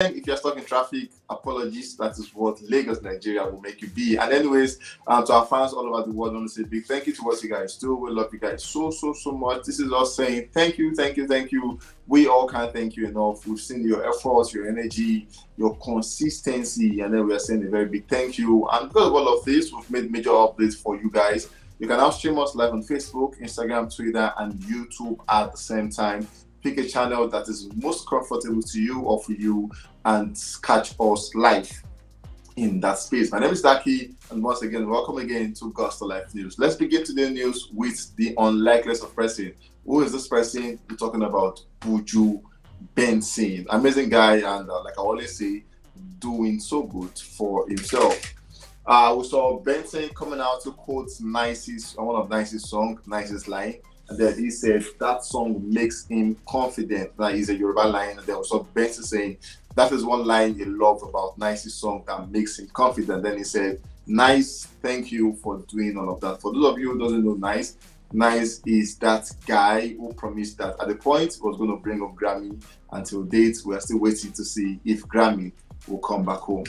If you're stuck in traffic, apologies. That is what Lagos, Nigeria will make you be. And anyways, to our fans all over the world, I want to say big thank you to what you guys do. We love you guys so much. This is us saying thank you. We all can't thank you enough. We've seen your efforts, your energy, your consistency, and then we are saying a very big thank you. And because of all of this, we've made major updates for you guys. You can now stream us live on Facebook, Instagram, Twitter, and YouTube at the same time. Pick a channel that is most comfortable to you or for you and catch us live in that space. My name is Daki, and once again, welcome again to Gospel Life News. Let's begin today's news with the unlikeliest of person. Who is this person? We're talking about Buju Benson. Amazing guy, and like I always say, doing so good for himself. We saw Benson coming out to quote Nice's, one of Nice's songs, Nice's line. And then he said that song makes him confident. That is a Yoruba line. And then also Benson saying that is one line he loved about Nice's song that makes him confident. Then he said, Nice, thank you for doing all of that. For those of you who doesn't know Nice, Nice is that guy who promised that at the point he was going to bring up Grammy. Until date, we are still waiting to see if Grammy will come back home.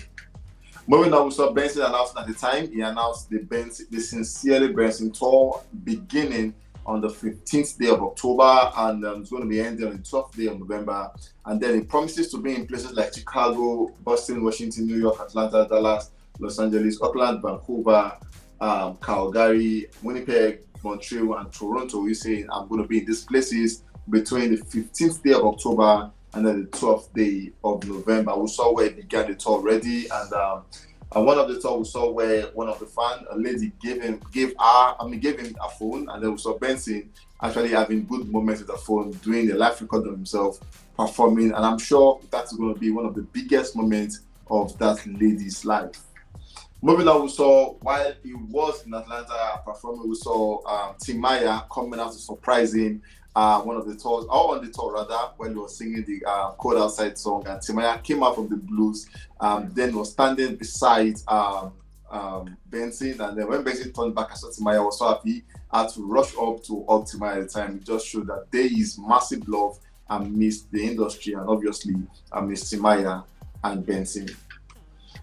Moving on, we saw Benson announced at the time. He announced the Sincerely Benson tour beginning on the 15th day of October, and it's going to be ending on the 12th day of November. And then it promises to be in places like Chicago, Boston, Washington, New York, Atlanta, Dallas, Los Angeles, Auckland, Vancouver, Calgary, Winnipeg, Montreal, and Toronto. He's saying I'm going to be in these places between the 15th day of October and then the 12th day of November. We saw where he began the tour already, and one of the tour we saw where one of the fans, a lady, gave him a phone, and then we saw Benson actually having good moments with the phone, doing a live record of himself performing, and I'm sure that's going to be one of the biggest moments of that lady's life. Moving on, we saw while he was in Atlanta performing, we saw Timaya coming out to surprise him. One of the tours, or on the tour rather, when he was singing the Cold Outside song, and Timaya came out from the blues, then was standing beside Benson, and then when Benson turned back, I saw Timaya was so happy. I had to rush up to hug Timaya at the time. It just showed that there is massive love amidst the industry, and obviously amidst Timaya and Benson.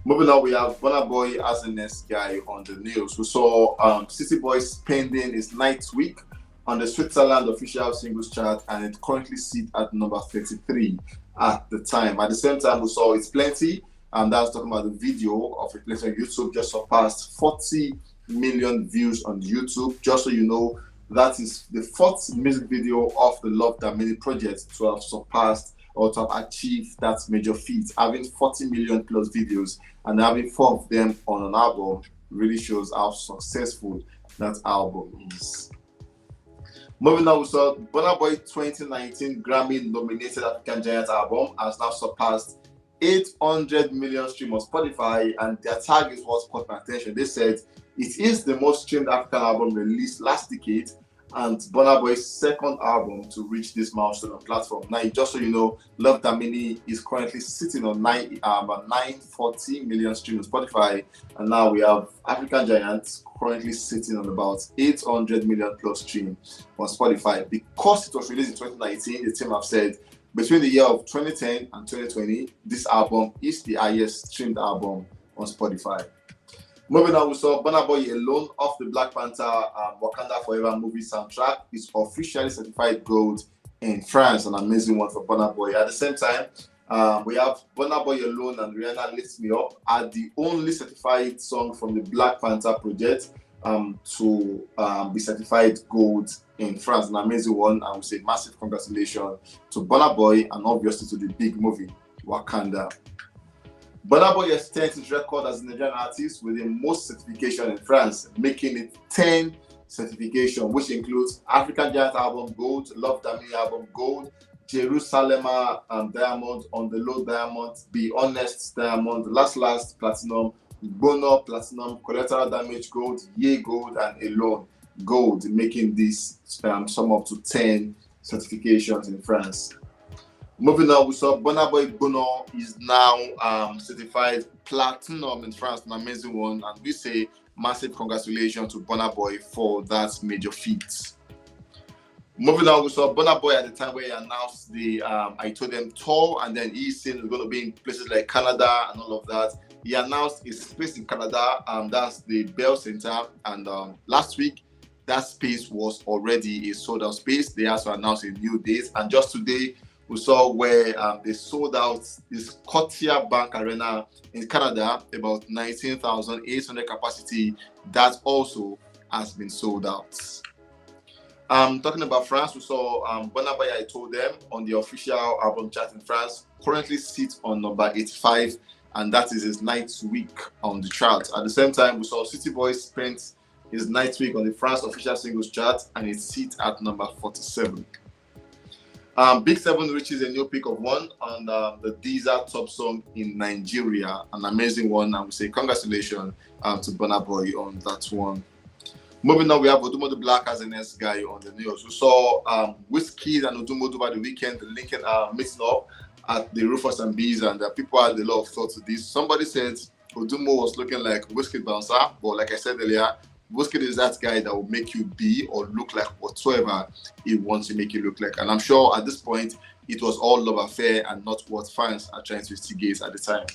Moving on, we have BURNA Boy as the next guy on the news. We saw City Boy spending his ninth week on the Switzerland official singles chart, and it currently sits at number 33 at the time. At the same time, we saw It's Plenty, and that's talking about the video of It's Plenty on YouTube, just surpassed 40 million views on YouTube. Just so you know, that is the fourth music video of the Love That Many project to have surpassed or to have achieved that major feat. Having 40 million plus videos and having 4 of them on an album really shows how successful that album is. Moving on, we saw BURNA Boy 2019 Grammy nominated African Giant album has now surpassed 800 million streams on Spotify, and their tag is what caught my attention. They said it is the most streamed African album released last decade, and BURNA Boy's second album to reach this milestone on platform. Now, just so you know, Love That Many is currently sitting on 940 million streams on Spotify, and now we have African Giants currently sitting on about 800 million plus streams on Spotify. Because it was released in 2019, the team have said between the year of 2010 and 2020, this album is the highest streamed album on Spotify. Moving on, we saw BURNA Boy Alone off the Black Panther Wakanda Forever movie soundtrack is officially certified gold in France. An amazing one for BURNA Boy. At the same time, we have BURNA Boy Alone and Rihanna Lift Me Up are the only certified song from the Black Panther project to be certified gold in France. An amazing one. I would say massive congratulations to BURNA Boy and obviously to the big movie Wakanda. BURNA Boy extends his record as a Nigerian artist with the most certification in France, making it 10 certification, which includes African Giant Album Gold, Love That Many Album Gold, Jerusalem Diamond, On The Low Diamond, Be Honest Diamond, Last Platinum, BURNA Platinum, Collateral Damage Gold, Ye Gold, and Alone Gold, making this sum up to 10 certifications in France. Moving on, we saw BURNA Boy BURNA is now certified platinum in France, an amazing one, and we say massive congratulations to BURNA Boy for that major feat. Moving on, we saw BURNA Boy at the time where he announced the I Told Them tour, and then he's saying going to be in places like Canada and all of that. He announced his space in Canada, that's the Bell Center, and last week that space was already a sold out space. They also announced a new date, and just today we saw where they sold out this Scotia Bank Arena in Canada, about 19,800 capacity. That also has been sold out. Talking about France, we saw BURNA Boy I Told Them on the official album chart in France, currently sits on number 85, and that is his ninth week on the chart. At the same time, we saw City Boy spent his ninth week on the France official singles chart, and it sits at number 47. Big Seven reaches a new peak of 1 on the Deezer top song in Nigeria, an amazing one, and we say congratulations to BURNA Boy on that one. Moving on, we have Odumodu Black as the next guy on the news. We saw Kizz and Odumodu by the weekend linking meeting up at the Rufus and Bees, and people had a lot of thoughts to this. Somebody said Odumo was looking like Wizkid bouncer, but like I said earlier, Wizkid is that guy that will make you be or look like whatsoever he wants to make you look like. And I'm sure at this point, it was all love affair and not what fans are trying to instigate at the time.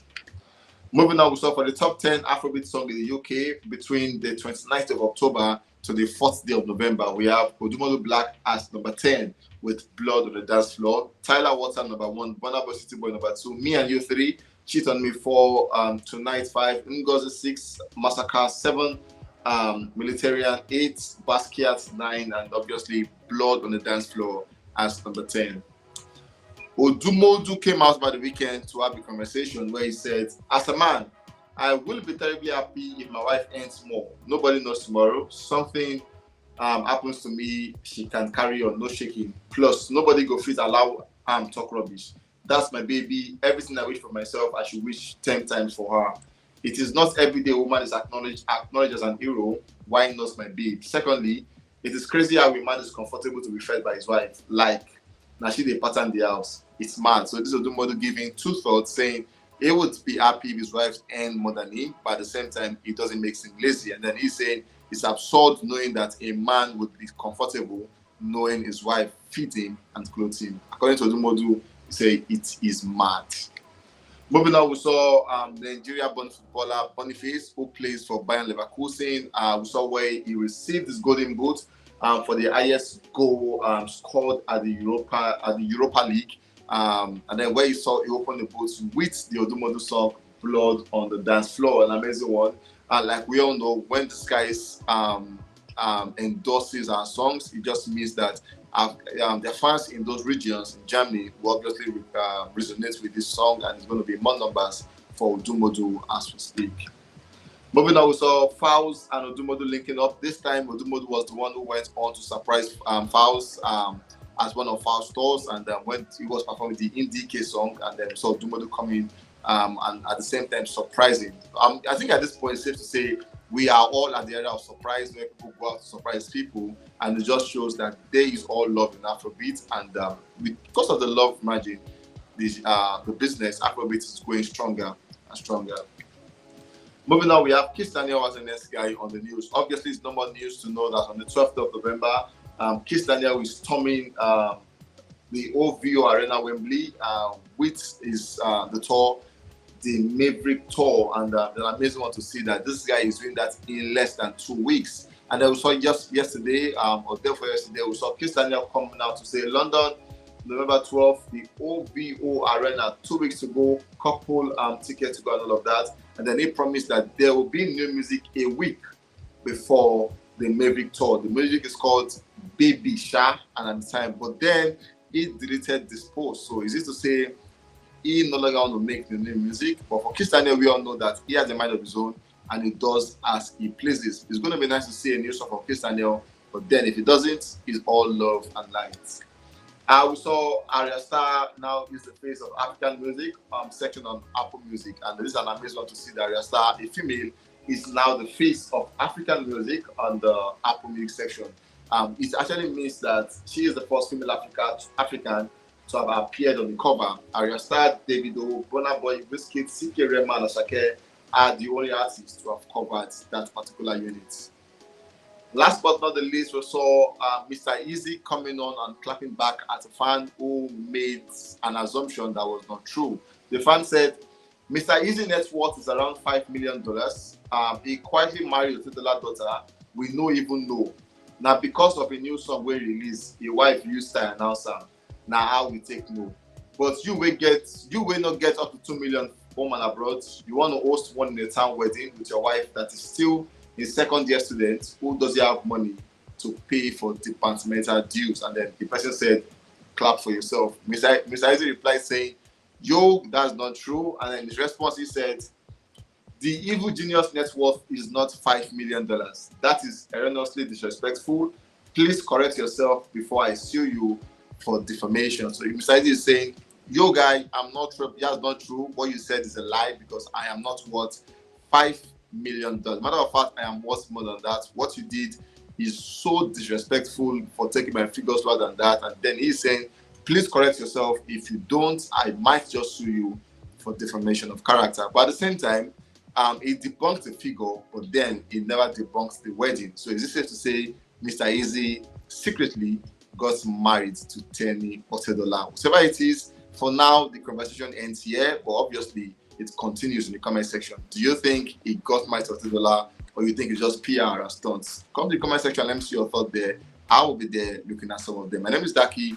Moving on, we saw for the top 10 Afrobeat song in the UK between the 29th of October to the 4th day of November. We have Odumodu Black as number 10 with Blood on the Dance Floor. Tyler Water number 1, BURNA Boy City Boy number 2, Me and You 3, Cheat on Me 4, Tonight 5, Ngozi 6, Massacre 7, Militarian 8, Basquiat 9, and obviously Blood on the Dance Floor as number 10. Odumodu came out by the weekend to have a conversation where he said, as a man, I will be terribly happy if my wife earns more. Nobody knows tomorrow. Something happens to me, she can carry on, no shaking. Plus, nobody go fit allow talk rubbish. That's my baby. Everything I wish for myself, I should wish 10 times for her. It is not every day a woman is acknowledged as an hero. Why not my babe? Secondly, it is crazy how a man is comfortable to be fed by his wife. Like, now she they pattern the house. It's mad. So this is Odumodu giving two thoughts, saying he would be happy if his wife earned more than him, but at the same time, it doesn't make him lazy. And then he's saying it's absurd knowing that a man would be comfortable knowing his wife feeds him and clothes him. According to Odumodu, he say it is mad. Moving on, we saw the Nigeria-born footballer Boniface, who plays for Bayern Leverkusen. We saw where he received his golden boot for the highest goal scored at the Europa League. And then where you saw he opened the boots with the Odumodu song Blood on the Dance Floor, an amazing one. And like we all know, when this guy endorses our songs, it just means that the fans in those regions in Germany will obviously resonate with this song, and it's going to be more numbers for Odumodu as we speak. Moving on, we saw Fowls and Odumodu linking up. This time, Odumodu was the one who went on to surprise Fowls as one of our stores, and when he was performing the Indie song, and then we saw Odumodu coming and at the same time surprising. I think at this point it's safe to say we are all at the area of surprise, where people go out to surprise people, and it just shows that there is all love in Afrobeat, and because of the love margin, the business Afrobeat is going stronger and stronger. Moving on, we have Kizz Daniel as the next guy on the news. Obviously, it's no more news to know that on the 12th of November, Kizz Daniel is storming the OVO Arena Wembley with his the tour, the Maverick Tour, and the amazing one to see that this guy is doing that in less than 2 weeks. And then we saw just yesterday, or day before yesterday, we saw Kizz Daniel coming out to say London, November 12th, the OVO Arena, 2 weeks to go, couple tickets to go and all of that. And then he promised that there will be new music a week before the Maverick Tour. The music is called Baby Sha and at the time, but then he deleted this post. So is it to say he no longer want to make the new music? But for Kizz Daniel, we all know that he has a mind of his own and he does as he pleases. It's going to be nice to see a new song from Kizz Daniel, but then if he doesn't, it's all love and light. We saw Ayra Starr now is the face of African music section on Apple Music, and this is an amazing one to see that Ayra Starr, a female, is now the face of African music on the Apple Music section. It actually means that she is the first female African to have appeared on the cover. Ayra Starr, Davido, BURNA Boy, Wizkid, CK Rema, and Asake are the only artists to have covered that particular unit. Last but not the least, we saw Mr. Easy coming on and clapping back at a fan who made an assumption that was not true. The fan said, Mr. Easy net worth is around $5 million. He quietly married a titular daughter. We no even know. Now, because of a new song we release, a wife used to announce am. Now, how we take no. But you will not get up to 2 million home and abroad. You want to host one in a town wedding with your wife that is still a second year student who doesn't have money to pay for departmental dues. And then the person said, clap for yourself. Mr. Isaac replied saying, yo, that's not true. And then his response, he said, the evil genius net worth is not $5 million. That is erroneously disrespectful. Please correct yourself before I sue you for defamation. So Mr. Isaac is saying, yo, guy, I'm not sure. That's not true. What you said is a lie because I am not worth $5 million. Matter of fact, I am worth more than that. What you did is so disrespectful for taking my figures lower than that. And then he's saying, please correct yourself. If you don't, I might just sue you for defamation of character. But at the same time, it debunks the figure, but then it never debunks the wedding. So is it safe to say Mr. Easy secretly got married to Tenny Otedola? Whatever it is, for now, the conversation ends here, but obviously it continues in the comment section. Do you think he got married to Otedola, or you think it's just PR and stunts? Come to the comment section, let me see your thought there. I will be there looking at some of them. My name is Daki.